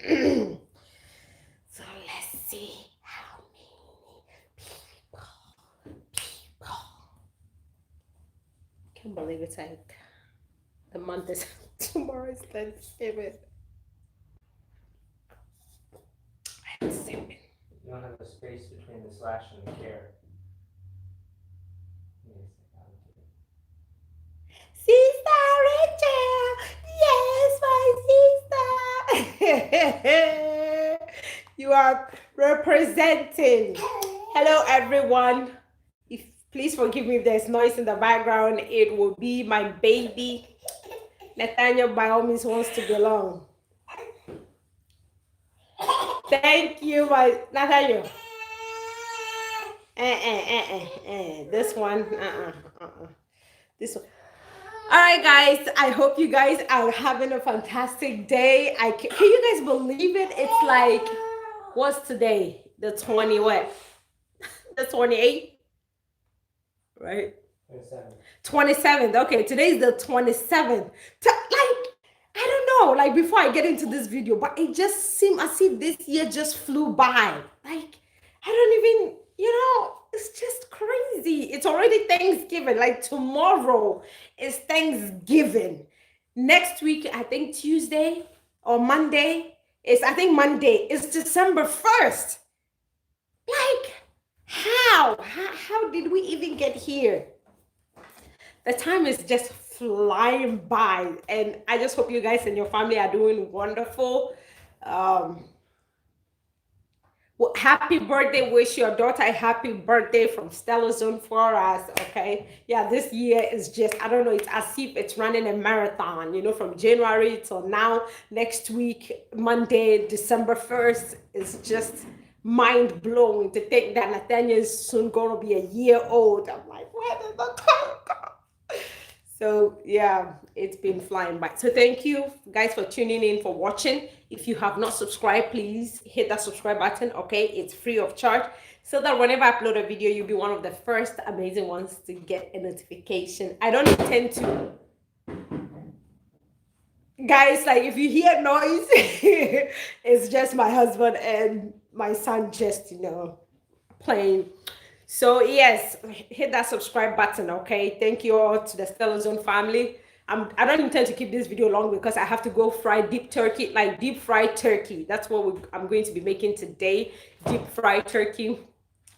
So let's see how many people. Can't believe it's like the month is tomorrow is Thanksgiving. I'm sipping. You don't have the space between the slash and the care. Sister Rachel, yes, my sister. You are representing. Hello, everyone. If please forgive me if there's noise in the background. It will be my baby. Nathaniel, by all means, wants to belong. Thank you, my Nathaniel. This one, this one. All right, guys. I hope you guys are having a fantastic day. Can you guys believe it? It's like, what's today? The 20 what? The 28th, right? 27th. Okay, today's the 27th. I don't know, like before I get into this video, but it just seemed as if this year just flew by. Like, I don't even, it's just crazy. It's already Thanksgiving. Like tomorrow is Thanksgiving. Next week, I think Tuesday or Monday I think Monday is December 1st. Like, how did we even get here? The time is just flying by, and I just hope you guys and your family are doing wonderful. Well, happy birthday. Wish your daughter a happy birthday from StellaZone for us. Okay, yeah, this year is just, I don't know, it's as if it's running a marathon, from January till now. Next week, Monday, December 1st, is just mind blowing to think that Nathaniel is soon going to be a year old. I'm like, where did the time go? So yeah, it's been flying by. So thank you guys for tuning in, for watching. If you have not subscribed, please hit that subscribe button. Okay, it's free of charge, so that whenever I upload a video, you'll be one of the first amazing ones to get a notification. I don't intend to, guys, like if you hear noise, it's just my husband and my son just playing. So yes, hit that subscribe button, okay? Thank you all to the StellaZone family. I don't intend to keep this video long because I have to go fry deep fried turkey. That's what I'm going to be making today, deep fried turkey.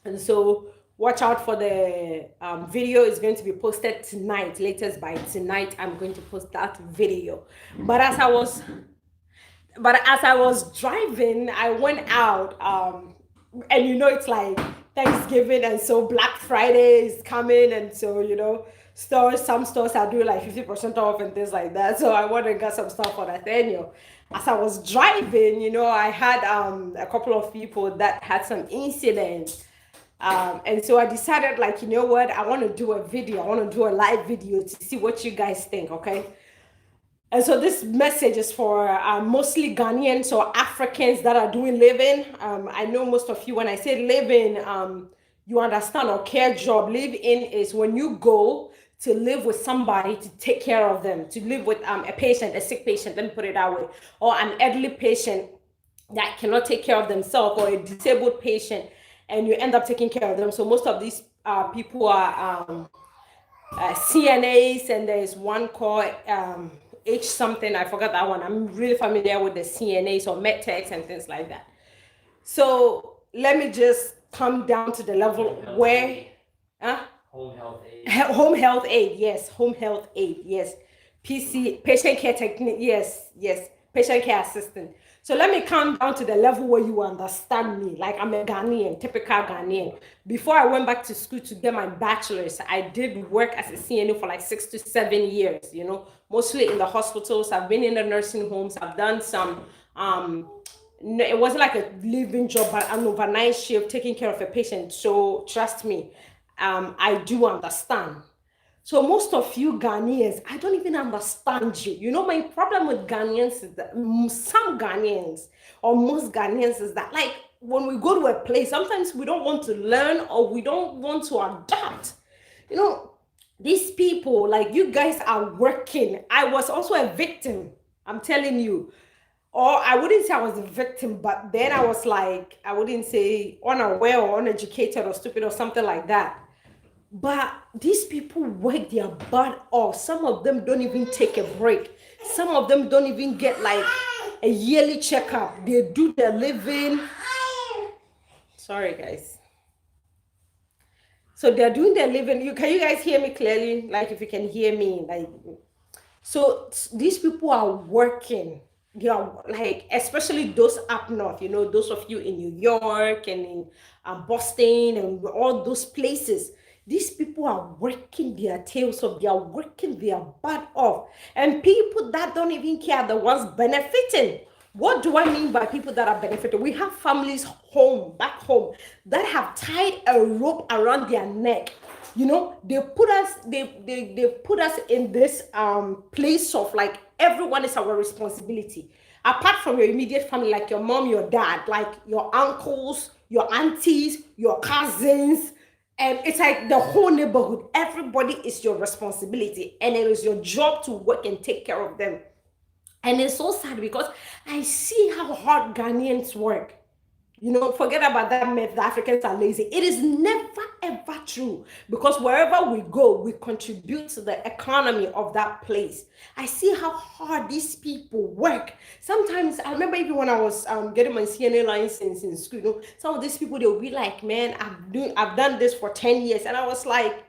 And so watch out for the video. Is going to be posted tonight. Latest by tonight, I'm going to post that video. But as I was driving, I went out, and it's like Thanksgiving, and so Black Friday is coming, and so some stores are doing like 50% off and things like that. So I went and got some stuff for Nathaniel. As I was driving, I had a couple of people that had some incidents, and so I decided, like, you know what, I want to do a video. I want to do a live video to see what you guys think. Okay. And so this message is for mostly Ghanaians or Africans that are doing living. I know most of you, when I say living, you understand, or care job. Live in is when you go to live with somebody to take care of them, to live with a patient, a sick patient, let me put it that way, or an elderly patient that cannot take care of themselves, or a disabled patient, and you end up taking care of them. So most of these people are CNAs, and there's one called H something, I forgot that one. I'm really familiar with the CNAs or medtechs and things like that. So let me just come down to the level where home health aid. Home health aid, yes. Home health aid, yes. PC, patient care technique, yes. Patient care assistant. So let me come down to the level where you understand me. Like, I'm a Ghanaian, typical Ghanaian. Before I went back to school to get my bachelor's, I did work as a CNA for like 6 to 7 years, mostly in the hospitals. I've been in the nursing homes. I've done some, it wasn't like a living job, but an overnight shift taking care of a patient. So trust me, I do understand. So most of you Ghanaians, I don't even understand you. My problem with Ghanaians is that some Ghanaians, or most Ghanaians, is that, like, when we go to a place, sometimes we don't want to learn, or we don't want to adapt. These people, like, you guys are working. I was also a victim, I'm telling you, or I wouldn't say I was a victim, but then I was like, I wouldn't say unaware or uneducated or stupid or something like that. But these people work their butt off. Some of them don't even take a break. Some of them don't even get like a yearly checkup. They do their living. Sorry, guys. So they're doing their living. Can you guys hear me clearly? Like if you can hear me, like so these people are working. They are like, especially those up north, you know, those of you in New York and in Boston and all those places. These people are working their tails off. They are working their butt off. And people that don't even care are the ones benefiting. What do I mean by people that are benefiting? We have families back home, that have tied a rope around their neck. You know, they put us in this place of like everyone is our responsibility. Apart from your immediate family, like your mom, your dad, like your uncles, your aunties, your cousins, and it's like the whole neighborhood. Everybody is your responsibility, and it is your job to work and take care of them. And it's so sad because I see how hard Ghanaians work. You know, forget about that myth that Africans are lazy. It is never ever true, because wherever we go, we contribute to the economy of that place. I see how hard these people work. Sometimes I remember even when I was getting my CNA license in school, you know, some of these people, they'll be like, man, I've done this for 10 years. And I was like,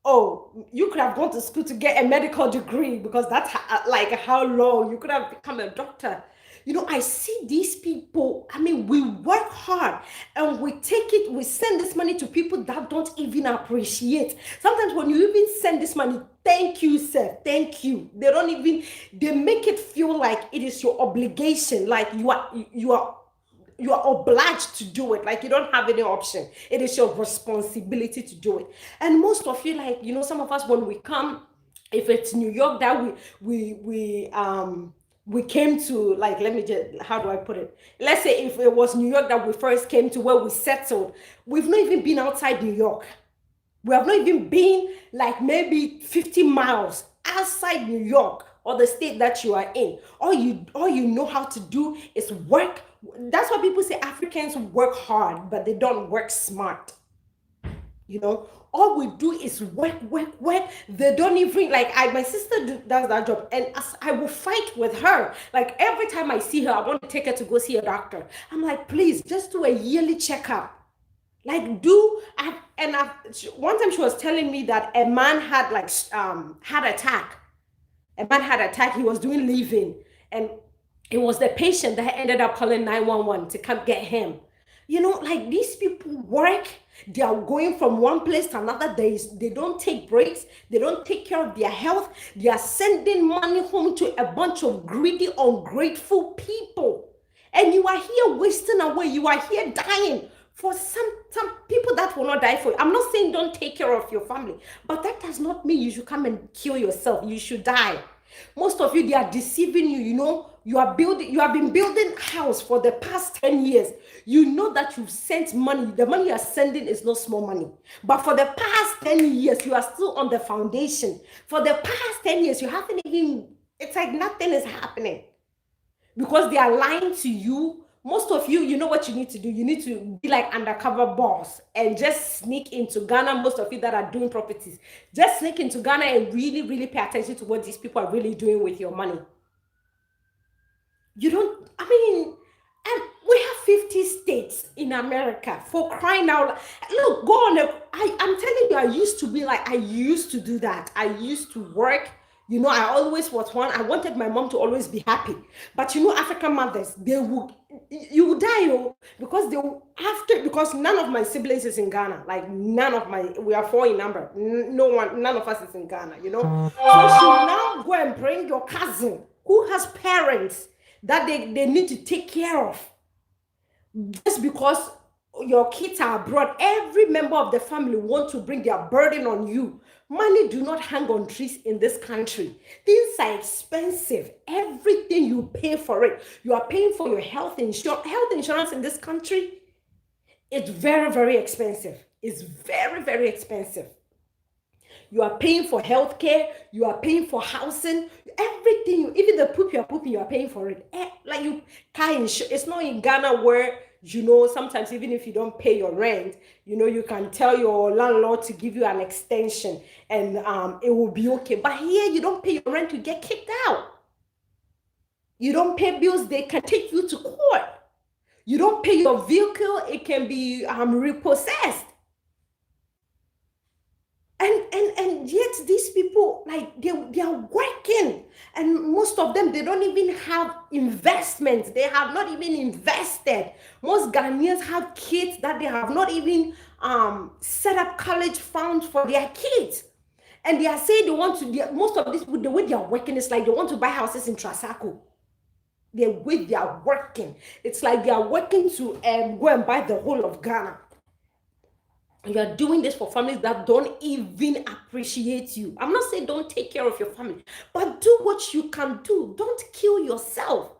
oh, you could have gone to school to get a medical degree, because that's like how long you could have become a doctor. You know, I see these people. I mean, we work hard and we take it, we send this money to people that don't even appreciate. Sometimes when you even send this money, thank you, sir, thank you. They don't even, they make it feel like it is your obligation, like you are obliged to do it, like you don't have any option. It is your responsibility to do it. And most of you, like, you know, some of us, when we come, if it's New York that we came to, like, let me just, how do I put it? Let's say if it was New York that we first came to, where we settled, we've not even been outside New York. We have not even been like maybe 50 miles outside New York or the state that you are in. All you know how to do is work. That's why people say Africans work hard, but they don't work smart. You know, all we do is work. They don't even, like, my sister does that job, and as I will fight with her. Like every time I see her, I want to take her to go see a doctor. I'm like, please, just do a yearly checkup. Like, one time she was telling me that a man had like had attack. A man had attack. He was doing leave-in, and it was the patient that ended up calling 911 to come get him. You know, like, these people work. They are going from one place to another. They don't take breaks. They don't take care of their health. They are sending money home to a bunch of greedy, ungrateful people. And you are here wasting away. You are here dying for some people that will not die for you. I'm not saying don't take care of your family, but that does not mean you should come and kill yourself. You should die. Most of you, they are deceiving you. You know, you have been building house for the past 10 years. You know that you've sent money. The money you are sending is not small money. But for the past 10 years, you are still on the foundation. For the past 10 years, you haven't even, it's like nothing is happening. Because they are lying to you. Most of you, you know what you need to do. You need to be like undercover boss and just sneak into Ghana. Most of you that are doing properties, just sneak into Ghana and really, really pay attention to what these people are really doing with your money. You don't, I mean, and we have 50 states in America, for crying out loud. Look, go on. I'm telling you, I used to do that. I used to work. You know, I always was one. I wanted my mom to always be happy. But you know, African mothers, you will die, because none of my siblings is in Ghana. Like, we are 4 in number. None of us is in Ghana, you know. So you now go and bring your cousin who has parents that they need to take care of. Just because your kids are abroad, every member of the family want to bring their burden on you. Money do not hang on trees in this country. Things are expensive. Everything you pay for it. You are paying for your health insurance. Health insurance in this country, it's very, very expensive. It's very, very expensive. You are paying for healthcare. You are paying for housing. everything, even the poop you're pooping, you're paying for it. Like you can't. It's not in Ghana where sometimes even if you don't pay your rent, you can tell your landlord to give you an extension and it will be okay. But here, you don't pay your rent, you get kicked out. You don't pay bills, they can take you to court. You don't pay your vehicle, it can be repossessed. And yet these people, like they are working, and most of them, they don't even have investments. They have not even invested. Most Ghanaians have kids that they have not even set up college funds for their kids. And they are saying they want to, most of this, the way they are working, is like they want to buy houses in Trasaco. The way they are working, it's like they are working to go and buy the whole of Ghana. You are doing this for families that don't even appreciate you. I'm not saying don't take care of your family, but do what you can do. Don't kill yourself.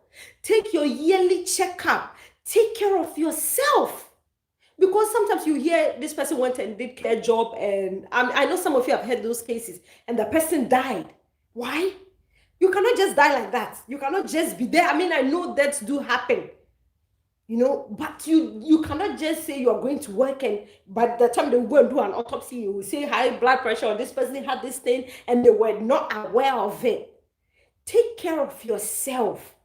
Take your yearly checkup. Take care of yourself. Because sometimes you hear this person went and did care job, and I know some of you have heard those cases, and the person died. Why? You cannot just die like that. You cannot just be there. I mean, I know deaths do happen. But you cannot just say you are going to work, and by the time they go and do an autopsy, you will say high blood pressure, or this person had this thing and they were not aware of it. Take care of yourself,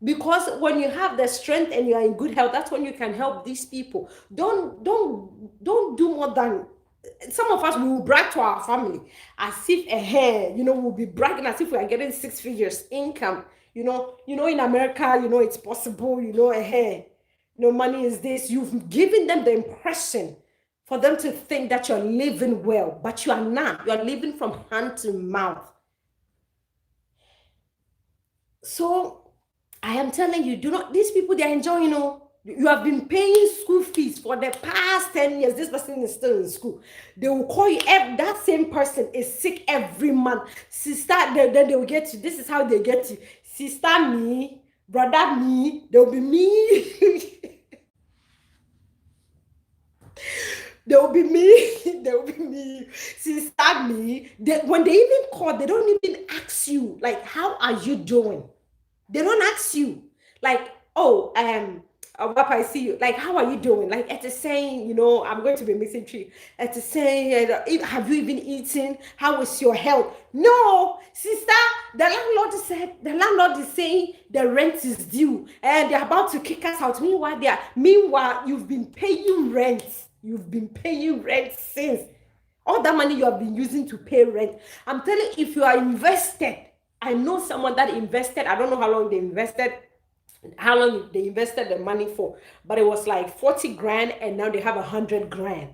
because when you have the strength and you are in good health, that's when you can help these people. Don't do more than. Some of us will brag to our family as if we'll be bragging as if we are getting 6 figures income. In America, it's possible, money is this. You've given them the impression for them to think that you're living well, but you are not. You're living from hand to mouth. So I am telling you, these people, they're enjoying, you have been paying school fees for the past 10 years. This person is still in school. They will call you, that same person is sick every month. Sister, then they will get you. This is how they get you. Sister me, brother me, there'll be me. There'll be me, sister me. When they even call, they don't even ask you, like, how are you doing? They don't ask you, like, oh, Papa, I see you. Like, how are you doing? Like, it is saying, I'm going to be missing tree. It is saying, have you even eaten? How is your health? No, sister, the landlord is saying the rent is due and they're about to kick us out. Meanwhile, you've been paying rent. You've been paying rent since. All that money you have been using to pay rent. I'm telling you, if you are invested, I know someone that invested, I don't know how long they invested the money for, but it was like 40 grand and now they have 100 grand.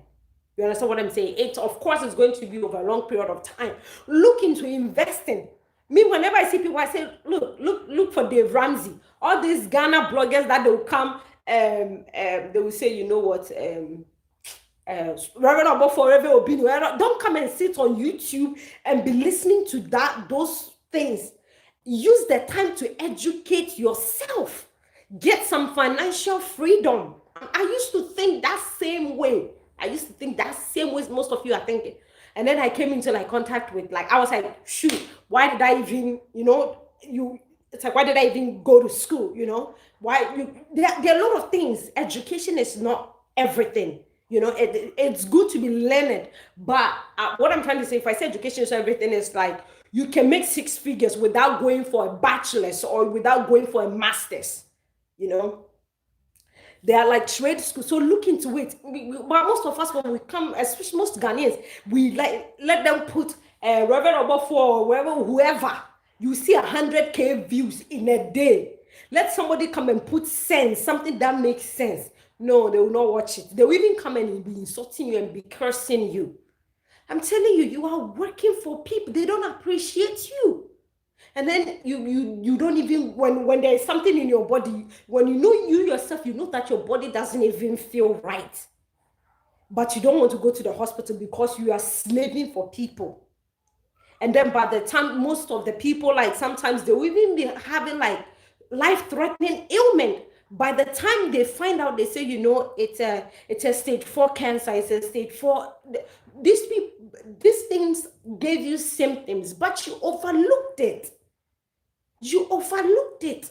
You understand what I'm saying? It, of course, is going to be over a long period of time. Look into investing. Me, whenever I see people, I say, look for Dave Ramsey. All these Ghana bloggers that they will come, they will say, you know what, Reverend Obo Forever Obinu, don't come and sit on YouTube and be listening to those things. Use the time to educate yourself. Get some financial freedom. I used to think that same way. Most of you are thinking. And then I came into contact with, I was like, shoot, why did I even, it's like, why did I even go to school? There are a lot of things. Education is not everything. It's good to be learned. But what I'm trying to say, if I say education is everything, is like, you can make 6 figures without going for a bachelor's or without going for a master's. They are like trade schools. So look into it. But most of us, when we come, especially most Ghanaians, we let them put Reverend Obo or whoever. You see 100K views in a day. Let somebody come and put sense, something that makes sense. No, they will not watch it. They will even come and be insulting you and be cursing you. I'm telling you, you are working for people. They don't appreciate you. And then you don't even, when there is something in your body, when you yourself, you know that your body doesn't even feel right. But you don't want to go to the hospital because you are slaving for people. And then by the time, most of the people, sometimes they will even be having life-threatening ailment. By the time they find out, they say, it's a stage 4 cancer, it's a stage 4. These things gave you symptoms, but you overlooked it. You overlooked it.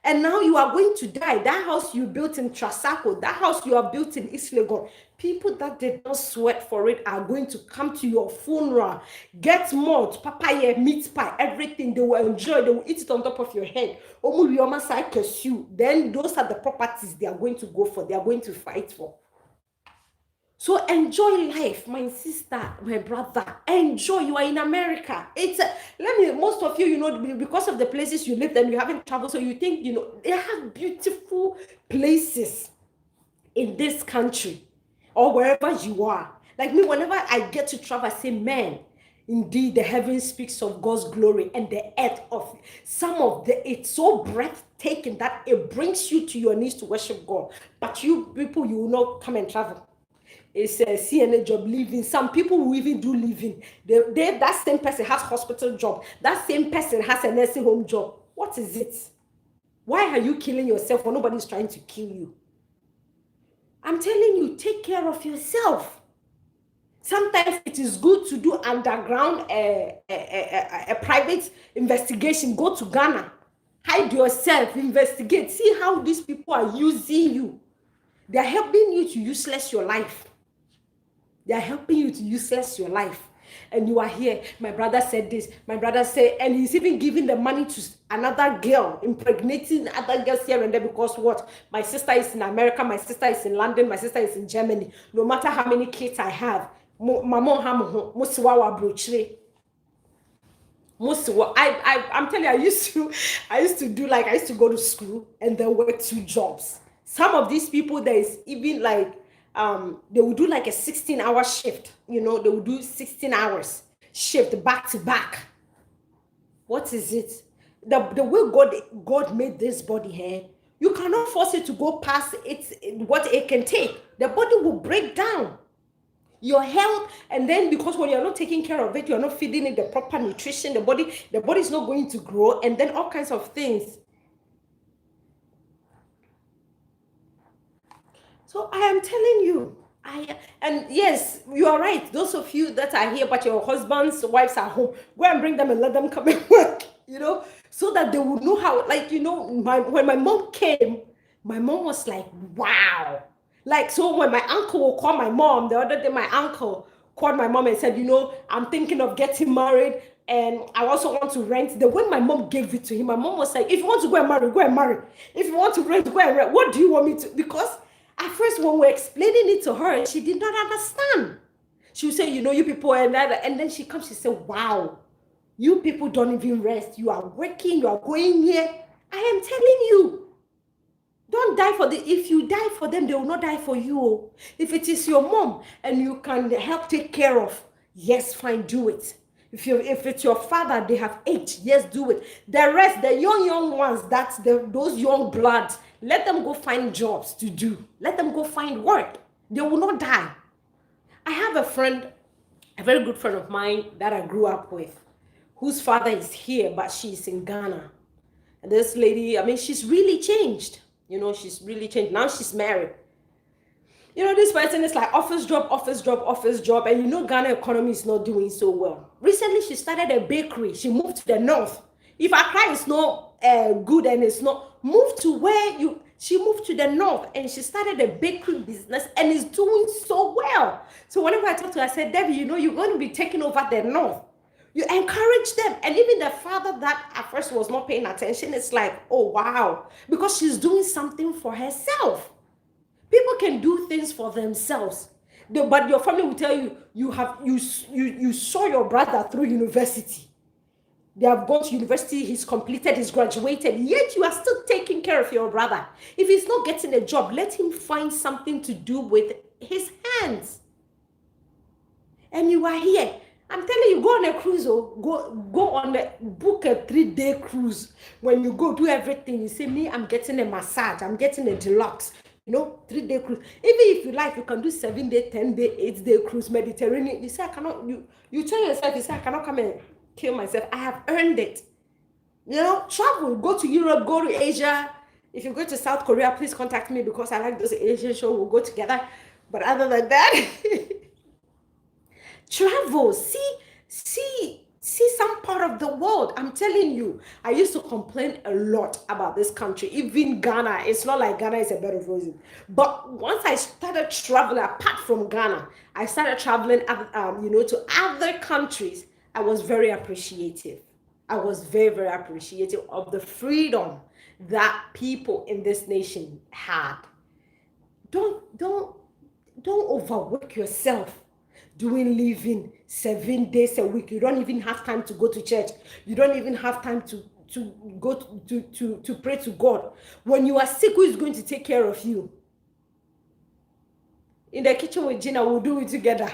And now you are going to die. That house you built in Trasaco, that house you have built in East Legon, people that did not sweat for it are going to come to your funeral, get malt, papaya, meat pie, everything. They will enjoy. They will eat it on top of your head. Then those are the properties they are going to go for. They are going to fight for. So enjoy life, my sister, my brother. Enjoy. You are in America. Most of you, because of the places you live, then you haven't traveled, so you think, they have beautiful places in this country or wherever you are. Like me, whenever I get to travel, I say, man, indeed, the heaven speaks of God's glory, and the earth of it's so breathtaking that it brings you to your knees to worship God. But you people, you will not come and travel. It's a CNA job, living. Some people will even do living. That same person has hospital job. That same person has a nursing home job. What is it? Why are you killing yourself when nobody's trying to kill you? I'm telling you, take care of yourself. Sometimes it is good to do underground a private investigation. Go to Ghana, hide yourself, investigate, see how these people are using you. They are helping you to useless your life. They are helping you to useless your life. And you are here. My brother said this. My brother said, and he's even giving the money to another girl, impregnating other girls here and there, because what? My sister is in America, my sister is in London, my sister is in Germany. No matter how many kids I have, I'm telling you, I used to go to school and then work 2 jobs. Some of these people, there is even like they will do like a 16-hour shift. They will do 16 hours shift back to back. What is it? The way God made this body here, you cannot force it to go past what it can take. The body will break down. Your health, and then because when you're not taking care of it, you're not feeding it the proper nutrition, the body is not going to grow, and then all kinds of things. So I am telling you, and yes, you are right. Those of you that are here, but your husbands, wives are home, go and bring them and let them come and work, so that they will know how, when my mom came, my mom was like, wow. Like, so when my uncle will call my mom, the other day my uncle called my mom and said, I'm thinking of getting married, and I also want to rent. The way my mom gave it to him, my mom was like, if you want to go and marry, go and marry. If you want to rent, go and rent. What do you want me to? Because at first, when we're explaining it to her, she did not understand. She would say, you people, and then she comes, she said, wow, you people don't even rest. You are working, you are going here. I am telling you, don't die for if you die for them, they will not die for you. If it is your mom and you can help take care of, yes, fine, do it. If it's your father, they have age, yes, do it. The rest, the young ones, those young bloods, let them go find jobs to do. Let them go find work. They will not die. I have a friend, a very good friend of mine that I grew up with, whose father is here, but she's in Ghana. And this lady, she's really changed. She's really changed. Now she's married. This person is like office job. And Ghana economy is not doing so well. Recently, she started a bakery. She moved to the north. If Accra is not good and it's not, she moved to the north and she started a bakery business and is doing so well. So whenever I talk to her, I said, Debbie, you're going to be taking over the north. You encourage them. And even the father that at first was not paying attention, it's like, oh, wow. Because she's doing something for herself. People can do things for themselves. But your family will tell you, you saw your brother through university. They have gone to university, he's completed, he's graduated, yet you are still taking care of your brother. If he's not getting a job, let him find something to do with his hands. And you are here. I'm telling you, go on a cruise, book a 3-day cruise. When you go do everything, you say, me, I'm getting a massage, I'm getting a deluxe, 3-day cruise. Even if you like, you can do 7-day, 10-day, 8-day cruise, Mediterranean. You say, I cannot, you tell yourself, you say, I cannot come and kill myself. I have earned it. Travel, go to Europe, go to Asia. If you go to South Korea, please contact me because I like those Asian shows, we'll go together. But other than that, travel, see some part part of the world. I'm telling you, I used to complain a lot about this country, even Ghana. It's not like Ghana is a bed of roses. But once I started traveling, apart from Ghana, I started traveling, to other countries. I was very appreciative. I was very, very appreciative of the freedom that people in this nation had. Don't overwork yourself doing living 7 days a week. You don't even have time to go to church. You don't even have time to go to pray to God. When you are sick, who is going to take care of you? In the kitchen with Gina, we'll do it together.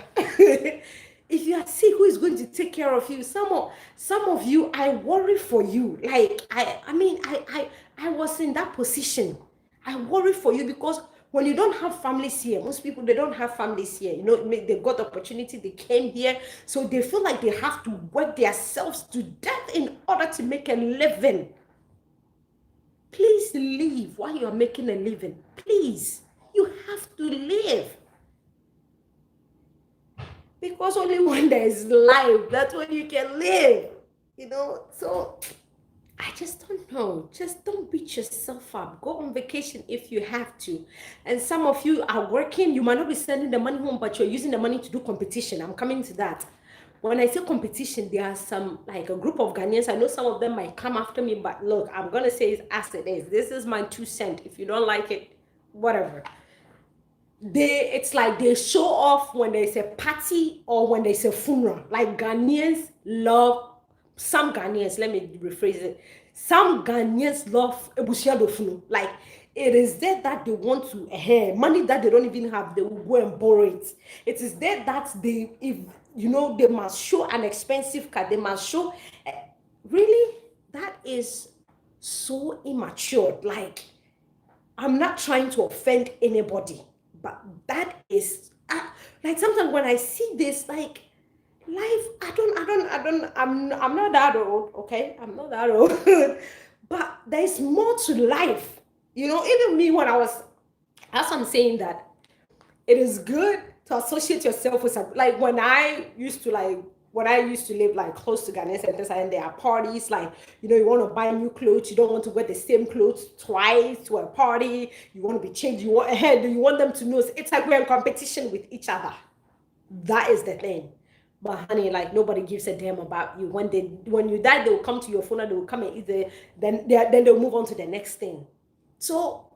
If you are sick, who is going to take care of you? Some of you, I worry for you. Like I was in that position. I worry for you because when you don't have families here, most people, they don't have families here. They got the opportunity, they came here, so they feel like they have to work themselves to death in order to make a living. Please leave while you're making a living. Please, you have to live. Because only when there is life, that's when you can live. So I just don't know. Just don't beat yourself up. Go on vacation if you have to. And some of you are working. You might not be sending the money home, but you're using the money to do competition. I'm coming to that. When I say competition, there are some, like a group of Ghanaians. I know some of them might come after me, but look, I'm going to say it as it is. This is my 2 cents. If you don't like it, whatever. It's like they show off when there's a party or when there's a funeral. Like Ghanaians love, some Ghanaians, let me rephrase it. Some Ghanaians love ebusia dofunu. Like it is there that they want to money that they don't even have, they will go and borrow it. It is there that they must show an expensive car. They must show. Really, that is so immature. Like, I'm not trying to offend anybody, but that is like sometimes when I see this, like life, I'm not that old, okay? I'm not that old, but there's more to life. Even me as I'm saying that, it is good to associate yourself with some, like when I used to live like close to Ghanaian centers, and there are parties, like, you want to buy new clothes, you don't want to wear the same clothes twice to a party, you want to be changed, you want them to know. It's like we're in competition with each other. That is the thing. But honey, like nobody gives a damn about you. When you die, they will come to your phone and they will come and either then they'll move on to the next thing. So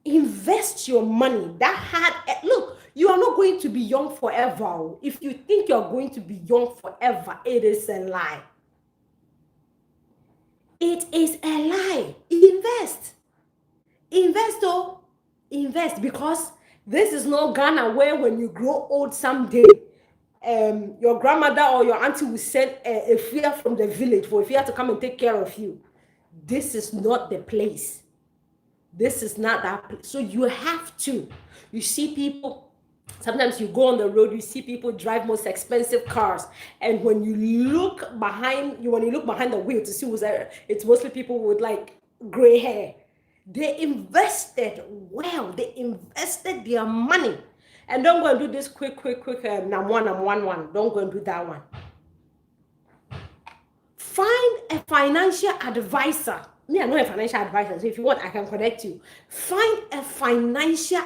invest your money. Look, you are not going to be young forever. If you think you're going to be young forever, it is a lie. It is a lie. Invest, because this is not Ghana where when you grow old someday, your grandmother or your auntie will send a fear from the village for a fear to come and take care of you. This is not the place. This is not that place. So you have to. You see people, sometimes you go on the road, you see people drive most expensive cars, and when you look behind the wheel to see who's there, it's mostly people with like gray hair. They invested well. They invested their money. And don't go and do this quick, nam one. Don't go and do that one. Find a financial advisor. Me, I'm not a financial advisor, so if you want, I can connect you. Find a financial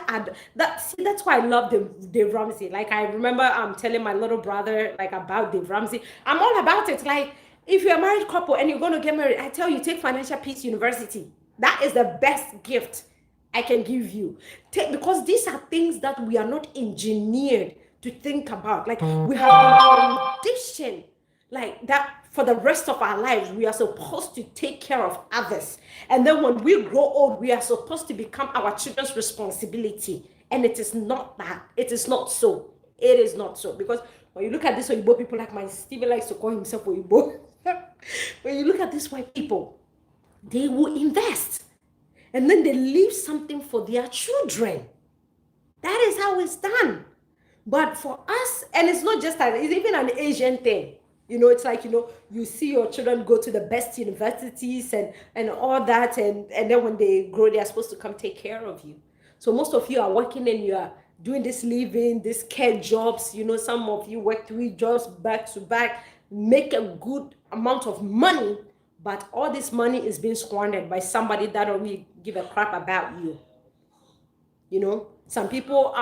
that's why I love Dave Ramsey. Like, I remember telling my little brother like about Dave Ramsey. I'm all about it. Like, if you're a married couple and you're going to get married, I tell you, take Financial Peace University. That is the best gift I can give you. Because these are things that we are not engineered to think about. Like, we have been conditioned like that. For the rest of our lives, we are supposed to take care of others. And then when we grow old, we are supposed to become our children's responsibility. And it is not that. It is not so. It is not so. Because when you look at these Oyibo people, like my Stevie likes to call himself Oyibo. When you look at these white people, they will invest. And then they leave something for their children. That is how it's done. But for us, and it's not just that, it's even an Asian thing. It's like, you see your children go to the best universities and all that. And then when they grow, they are supposed to come take care of you. So most of you are working and you are doing this living, this care jobs. Some of you work 3 jobs back to back, make a good amount of money, but all this money is being squandered by somebody that don't really give a crap about you. You know, some people,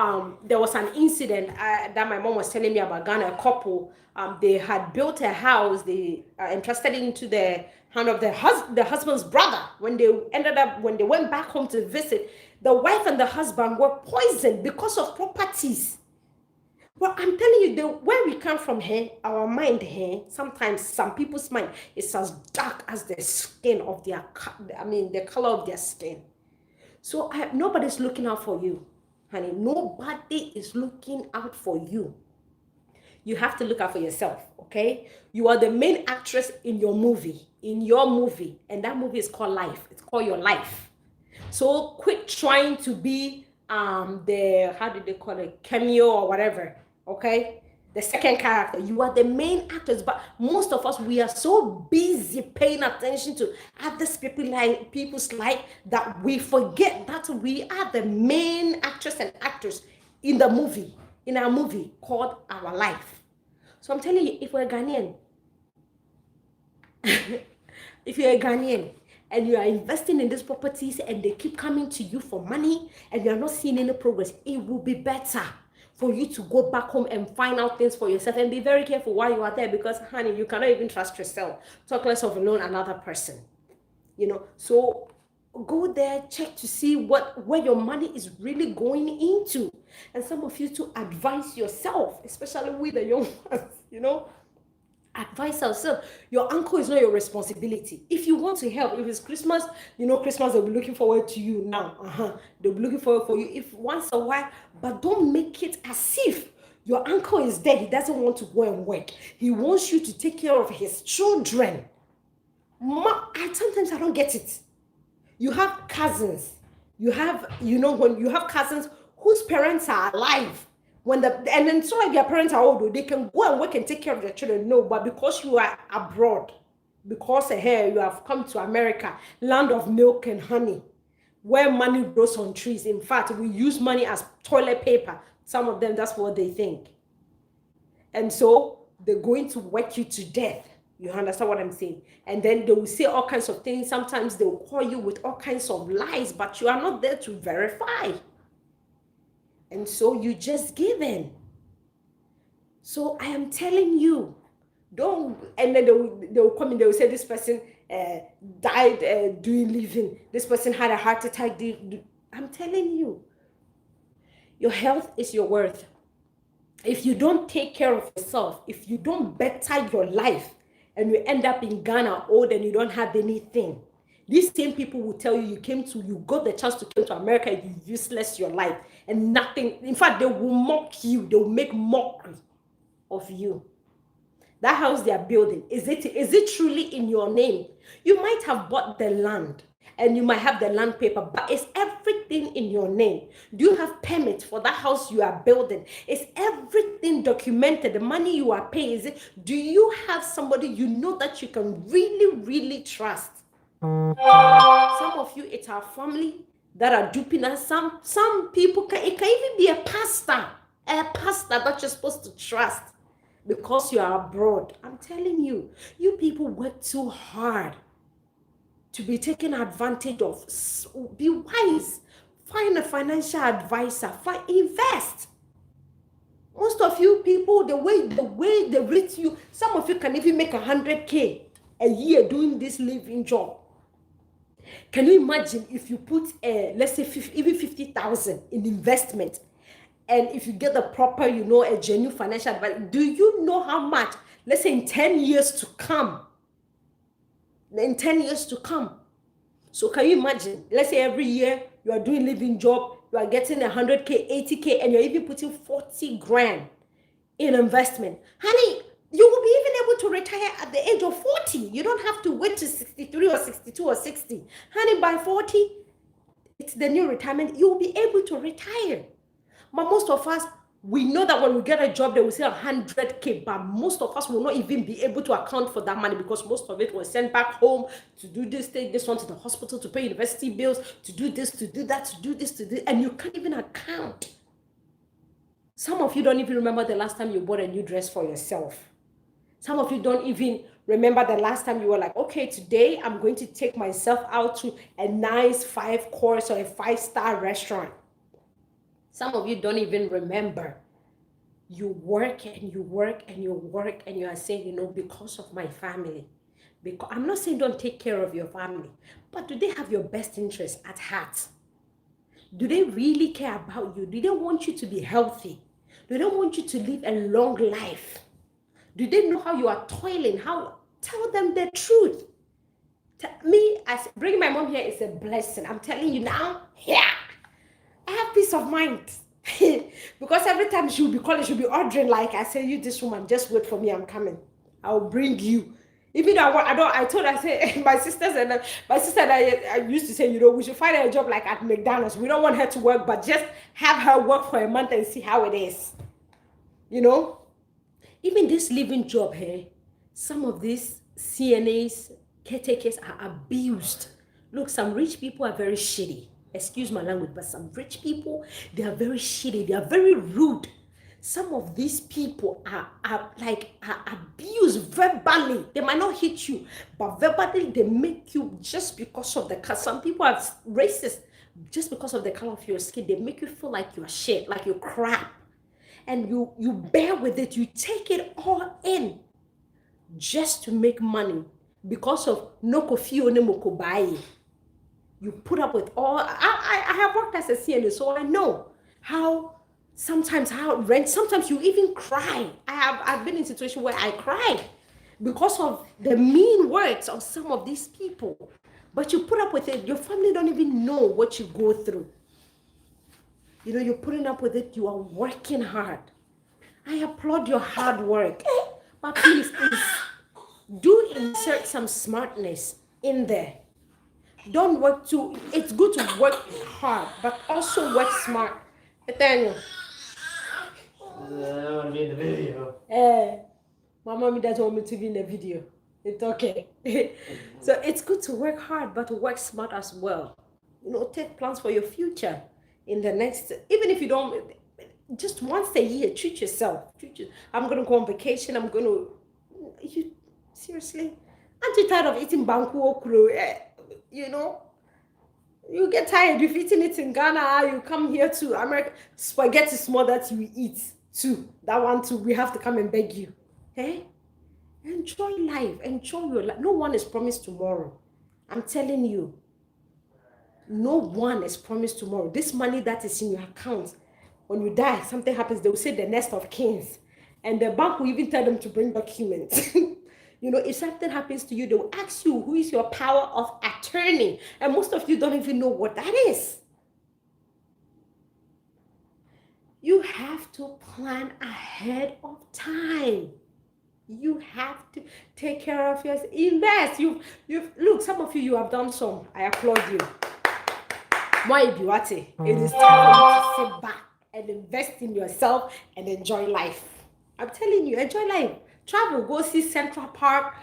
there was an incident that my mom was telling me about Ghana, a couple, they had built a house, they entrusted it into the hand of the husband's brother. When they went back home to visit, the wife and the husband were poisoned because of properties. Well, I'm telling you, where we come from here, our mind here, sometimes some people's mind is as dark as the skin of the color of their skin. So nobody's looking out for you, honey. Nobody is looking out for you. You have to look out for yourself, okay? You are the main actress in your movie, and that movie is called life. It's called your life. So quit trying to be the, how did they call it, cameo or whatever, okay? The second character. You are the main actors, but most of us, we are so busy paying attention to others people's life that we forget that we are the main actress and actors in the movie, in our movie called our life. So I'm telling you, if we're Ghanaian, if you're a Ghanaian and you are investing in these properties and they keep coming to you for money and you're not seeing any progress, it will be better for you to go back home and find out things for yourself, and be very careful while you are there, because honey, you cannot even trust yourself, talk less of alone another person, you know. So go there, check to see where your money is really going into. And some of you to advise yourself, especially with the young ones, you know, advise yourself. Your uncle is not your responsibility. If you want to help, if it's Christmas, you know, Christmas, they'll be looking forward to you now. They'll be looking forward for you if once a while, but don't make it as if your uncle is there. He doesn't want to go and work. He wants you to take care of his children. Sometimes I don't get it. You have cousins. You have, you know, when you have cousins whose parents are alive, and then so if their parents are old, they can go and work and take care of their children. No, but because you are abroad, because here you have come to America, land of milk and honey, where money grows on trees. In fact, we use money as toilet paper. Some of them, that's what they think. And so they're going to work you to death. You understand what I'm saying? And then they will say all kinds of things. Sometimes they will call you with all kinds of lies, but you are not there to verify. And so you just give in. So I am telling you, don't, and then they will come in, they will say this person died doing living. This person had a heart attack. I'm telling you, your health is your worth. If you don't take care of yourself, if you don't better your life, and you end up in Ghana old and you don't have anything, these same people will tell you you got the chance to come to America, you useless your life and nothing. In fact, they will mock you. They will make mockery of you. That house they are building, is it truly in your name? You might have bought the land and you might have the land paper, but is everything in your name? Do you have permit for that house you are building? Is everything documented? The money you are paying, is it? Do you have somebody you know that you can really, really trust? Some of you, it's our family that are duping us. Some people, it can even be a pastor that you're supposed to trust because you are abroad. I'm telling you, you people work too hard to be taken advantage of. Be wise. Find a financial advisor. Invest. Most of you people, the way they rate you, some of you can even make 100K a year doing this living job. Can you imagine if you put, let's say, even 50,000 in investment, and if you get the proper, you know, a genuine financial advice, do you know how much, let's say in 10 years to come, so can you imagine, let's say every year you are doing living job, you are getting 100K, 80K, and you're even putting 40 grand in investment. Honey, you will be even able to retire at the age of 40. You don't have to wait to 63 or 62 or 60. Honey, by 40, it's the new retirement. You will be able to retire. But most of us, we know that when we get a job, they will say 100K, but most of us will not even be able to account for that money because most of it was sent back home to do this, take this one to the hospital, to pay university bills, to do this, to do that, to do this, to do, and you can't even account. Some of you don't even remember the last time you bought a new dress for yourself. Some of you don't even remember the last time you were like, okay, today I'm going to take myself out to a nice 5-course or a 5-star restaurant? Some of you don't even remember. You work and you work and you work and you are saying, because of my family. Because I'm not saying don't take care of your family, but do they have your best interest at heart? Do they really care about you? Do they want you to be healthy? Do they want you to live a long life? Do they know how you are toiling? Tell them the truth. Me, as bringing my mom here is a blessing. I'm telling you now, I have peace of mind. Because every time she'll be calling, she'll be ordering, like, I say, you, this woman, just wait for me, I'm coming. I'll bring you. Even though I told her, I say, my sister and I used to say, we should find her a job like at McDonald's. We don't want her to work, but just have her work for a month and see how it is. Even this living job here, some of these CNAs, caretakers are abused. Look, some rich people are very shitty. Excuse my language, but some rich people, they are very shitty. They are very rude. Some of these people are abused verbally. They might not hit you, but verbally they make you, just because of the color. Some people are racist just because of the color of your skin. They make you feel like you're shit, like you're crap. And you bear with it. You take it all in just to make money because of no kofi one mokobaye. You put up with all. I have worked as a CNA, so I know how rent. Sometimes you even cry. I've been in a situation where I cried because of the mean words of some of these people. But you put up with it. Your family don't even know what you go through. You're putting up with it. You are working hard. I applaud your hard work. But please, do insert some smartness in there. Don't work too. It's good to work hard, but also work smart. Nathaniel. I want to be in the video. My mommy doesn't want me to be in the video. It's okay. So it's good to work hard, but to work smart as well. Take plans for your future in the next, even if you don't, just once a year, treat yourself. I'm going to go on vacation. Seriously? Aren't you tired of eating banku okro? You get tired. You've eaten it in Ghana. You come here to America. Spaghetti small that you eat too. That one too. We have to come and beg you. Hey? Enjoy life. Enjoy your life. No one is promised tomorrow. I'm telling you. No one is promised tomorrow. This money that is in your account, when you die, something happens, they will say the next of kings. And the bank will even tell them to bring documents. If something happens to you, they will ask you, who is your power of attorney? And most of you don't even know what that is. You have to plan ahead of time. You have to take care of yourself. Invest. Look, some of you have done some. I applaud you. It is time for you to sit back and invest in yourself and enjoy life. I'm telling you, enjoy life. Travel, go see Central Park,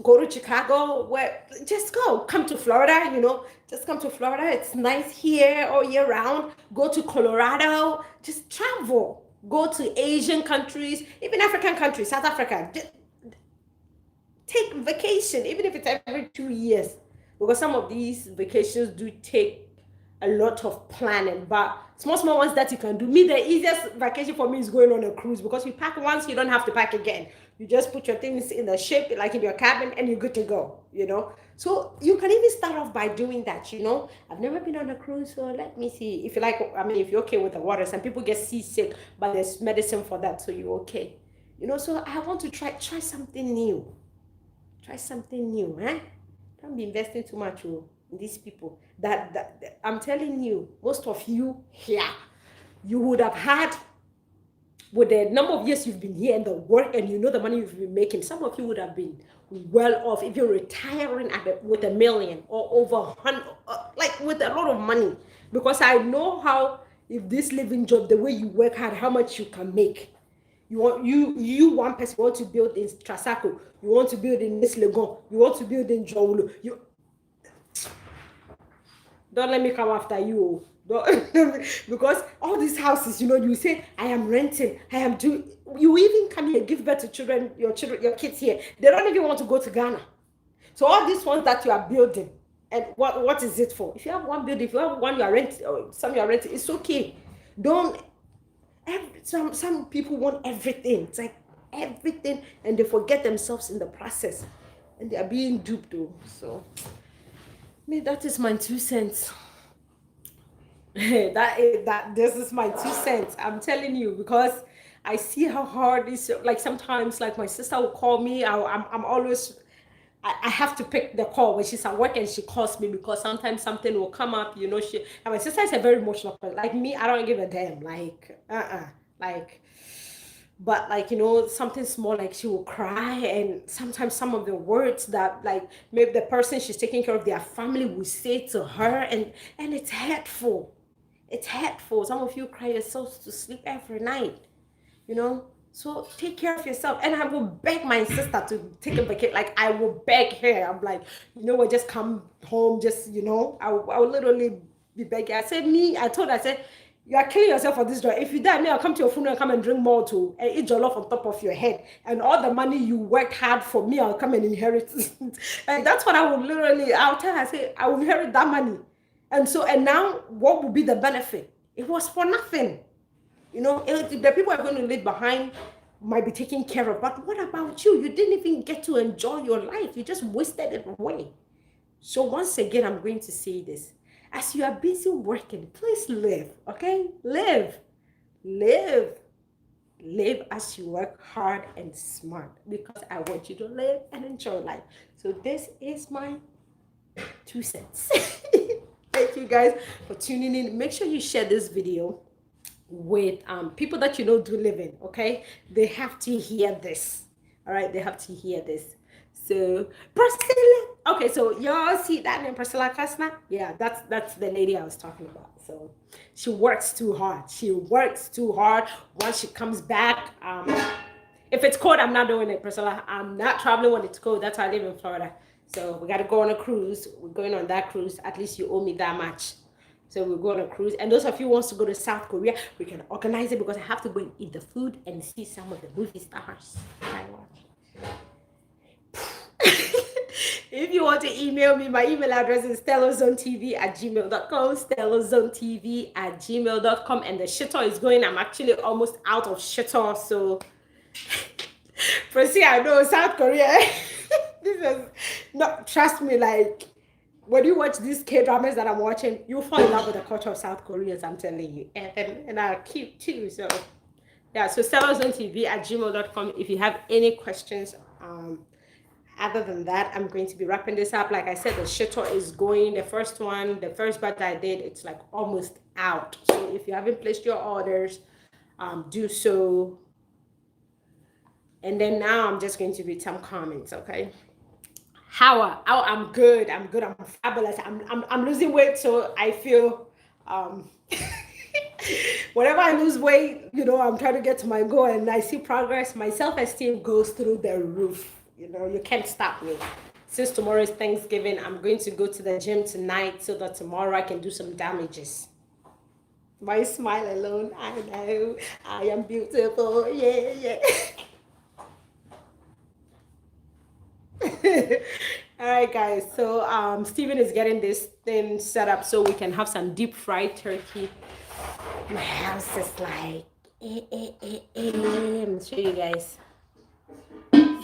go to Chicago, just go. Come to Florida, just come to Florida. It's nice here all year round. Go to Colorado, just travel. Go to Asian countries, even African countries, South Africa. Just take vacation, even if it's every 2 years. Because some of these vacations do take a lot of planning, but small ones that you can do. The easiest vacation for me is going on a cruise, because you pack once, you don't have to pack again. You just put your things in the ship, like in your cabin, and you're good to go, So you can even start off by doing that, I've never been on a cruise, so let me see. If you like, if you're okay with the water, some people get seasick, but there's medicine for that, so you're okay. So I want to try something new. Try something new, Don't be investing too much, these people that I'm telling you, most of you here, you would have had, with the number of years you've been here and the work, and the money you've been making, some of you would have been well off if you're retiring with $1 million or over 100, like with a lot of money. Because I know how, if this living job, the way you work hard, how much you can make. You one person want to build in Trasaco, you want to build in Miss Legon, you want to build in Jollof. Don't let me come after you. Because all these houses, you say, I am renting, I am doing, you even come here, give birth to children, your kids here. They don't even want to go to Ghana. So all these ones that you are building, and what is it for? If you have one building, if you have one you are renting, or some you are renting, it's okay. Don't, some people want everything. It's like everything, and they forget themselves in the process, and they are being duped though. So that is my 2 cents. This is my 2 cents. I'm telling you, because I see how hard this, like sometimes, like my sister will call me. I'm always, I have to pick the call when she's at work, and she calls me because sometimes something will come up, and my sister is a very emotional person. Like me, I don't give a damn. Like, like, but like, something small, like she will cry, and sometimes some of the words that, like, maybe the person she's taking care of, their family will say to her, and it's hurtful. It's hurtful. Some of you cry yourselves to sleep every night, So take care of yourself. And I will beg my sister to take a vacation. Like, I will beg her. I'm like, what, just come home. Just, I will literally be begging. I told her, I said, you are killing yourself for this job. If you die, I'll come to your funeral and come and drink more too, and eat jollof on top of your head. And all the money you worked hard for me, I'll come and inherit. And that's what I will literally, I'll tell her, I say, I will inherit that money. And now what will be the benefit? It was for nothing. The people are going to leave behind might be taken care of. But what about you? You didn't even get to enjoy your life. You just wasted it away. So once again, I'm going to say this. As you are busy working, please live, okay? Live as you work hard and smart, because I want you to live and enjoy life. So this is my 2 cents. Thank you guys for tuning in. Make sure you share this video with people that do living, okay? They have to hear this. All right, they have to hear this. So Priscilla, okay, so y'all see that name, Priscilla Kasna? Yeah, that's the lady I was talking about. So she works too hard. Once she comes back, if it's cold, I'm not doing it, Priscilla. I'm not traveling when it's cold. That's why I live in Florida. So we got to go on a cruise. We're going on that cruise. At least you owe me that much. So we'll go on a cruise. And those of you who wants to go to South Korea, we can organize it, because I have to go and eat the food and see some of the movie stars I watch. If you want to email me, my email address is StellaZoneTV@gmail.com, StellaZoneTV@gmail.com. And the shitter is going. I'm actually almost out of shitter. So, Proceed, I know South Korea. This is not, trust me, like, when you watch these K-dramas that I'm watching, you'll fall in love with the culture of South Koreans, I'm telling you. And are cute too. So yeah, so StellaZoneTV@gmail.com if you have any questions. Other than that, I'm going to be wrapping this up. Like I said, the shitter is going. The first batch I did, it's like almost out. So if you haven't placed your orders, do so. And then now I'm just going to read some comments, okay? I'm good. I'm fabulous. I'm losing weight, so I feel whenever I lose weight, I'm trying to get to my goal, and I see progress. My self-esteem goes through the roof. You can't stop me. Since tomorrow is Thanksgiving, I'm going to go to the gym tonight so that tomorrow I can do some damages. My smile alone, I know I am beautiful. Yeah. All right, guys. So Steven is getting this thing set up so we can have some deep fried turkey. My house is like, Let me show you guys.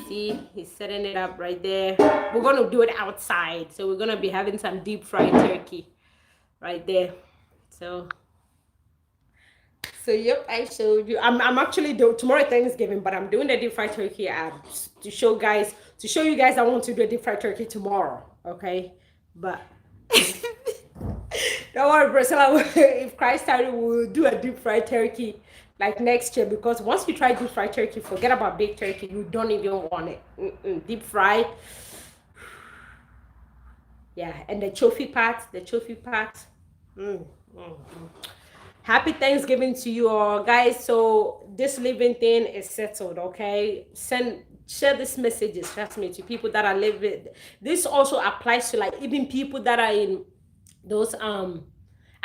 See, he's setting it up right there. We're gonna do it outside, so we're gonna be having some deep fried turkey right there. So yep, I showed you. I'm actually doing tomorrow Thanksgiving, but I'm doing the deep fried turkey to show you guys I want to do a deep fried turkey tomorrow. Okay, but don't worry, Priscilla. If Christ started, we'll do a deep fried turkey like next year, because once you try deep fried turkey, forget about baked turkey. You don't even want it. Deep fried. Yeah, and the trophy part. Happy Thanksgiving to you all, guys. So this living thing is settled, okay? Share this message, trust me, to people that are living. This also applies to like even people that are in those I'm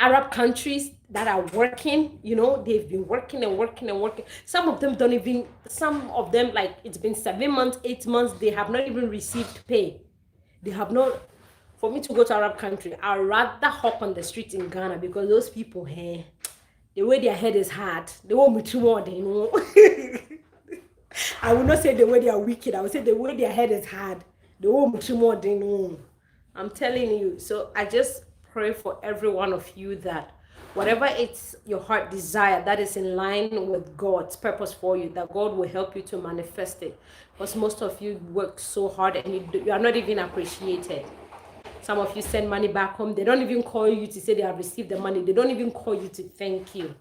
Arab countries that are working, you know, they've been working and working and working. Some of them don't even, some of them, like, it's been 7 months, 8 months, they have not even received pay. They have not. For me to go to Arab country, I'd rather hop on the street in Ghana, because those people here, the way their head is hard, they want me to more, you know. I will not say the way they are wicked, I would say the way their head is hard. They want me to more, you know. I'm telling you. So I just pray for every one of you that whatever it's your heart desire that is in line with God's purpose for you, that God will help you to manifest it. Because most of you work so hard and you are not even appreciated. Some of you send money back home. They don't even call you to say they have received the money. They don't even call you to thank you.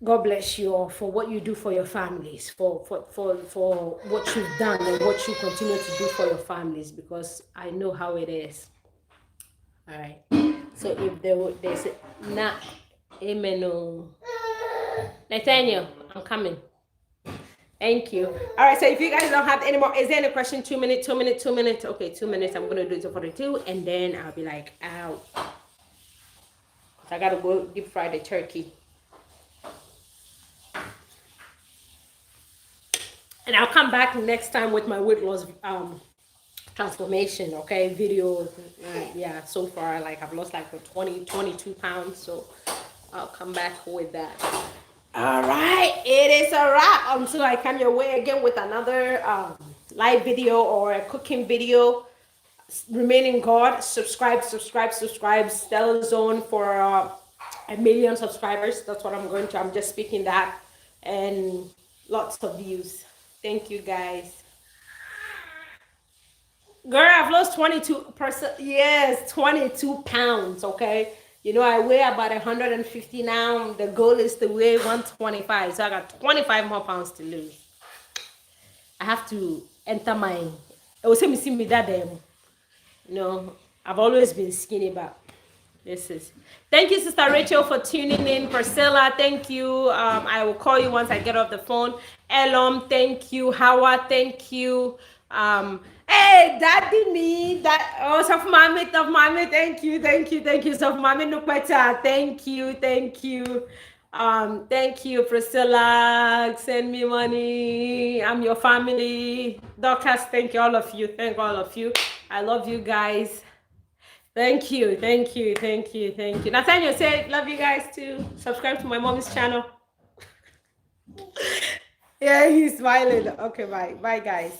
God bless you all for what you do for your families, for what you've done and what you continue to do for your families, because I know how it is. All right. So if there's not, amen. Nathaniel, I'm coming. Thank you. All right. So if you guys don't have any more, is there any question? 2 minutes, 2 minutes, 2 minutes. Okay, 2 minutes. I'm gonna do it for the 2, and then I'll be like, out. I gotta go deep fry the turkey. And I'll come back next time with my weight loss transformation, okay, video. Yeah, so far, like, I've lost like 22 pounds, so I'll come back with that. All right, it is a wrap until I come your way again with another live video or a cooking video. Remain in God. Subscribe. StellaZone for 1 million subscribers. That's what I'm just speaking that, and lots of views. Thank you, guys. Girl, I've lost 22%. Yes, 22 pounds, okay? You know, I weigh about 150 now. The goal is to weigh 125. So I got 25 more pounds to lose. I have to enter my... It will say me see me that day. You know, I've always been skinny, but this is... Thank you, Sister Rachel, for tuning in. Priscilla, thank you. I will call you once I get off the phone. Elom, thank you. Howard, thank you. Hey, Daddy me. Sof Mami, thank you. Sof Mami Nukpeta, thank you. Thank you, Priscilla. Send me money. I'm your family. Dorcas, thank you, all of you. Thank all of you. I love you guys. Thank you. Nathaniel said, love you guys too. Subscribe to my mommy's channel. Yeah, he's smiling. Okay, bye. Bye, guys.